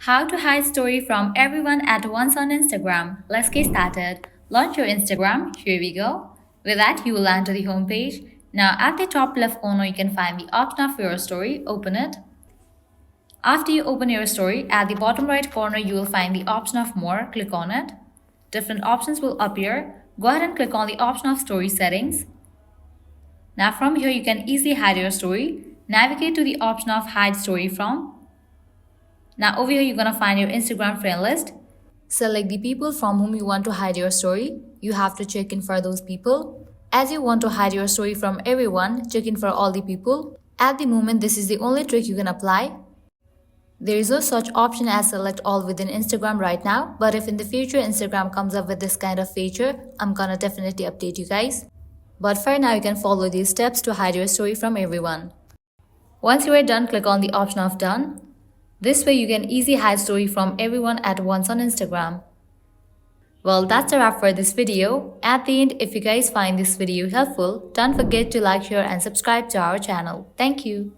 How to hide story from everyone at once on Instagram. Let's get started. Launch your Instagram. Here we go. With that, you will land to the home page. Now, at the top left corner, you can find the option of your story. Open it. After you open your story, at the bottom right corner, you will find the option of more. Click on it. Different options will appear. Go ahead and click on the option of story settings. Now, from here, you can easily hide your story. Navigate to the option of hide story from. Now over here, you're going to find your Instagram friend list. Select the people from whom you want to hide your story. You have to check in for those people. As you want to hide your story from everyone, check in for all the people. At the moment, this is the only trick you can apply. There is no such option as select all within Instagram right now, but if in the future Instagram comes up with this kind of feature, I'm gonna definitely update you guys. But for now, you can follow these steps to hide your story from everyone. Once you are done, click on the option of done. This way you can easily hide story from everyone at once on Instagram. Well, that's a wrap for this video. At the end, if you guys find this video helpful, don't forget to like, share and subscribe to our channel. Thank you.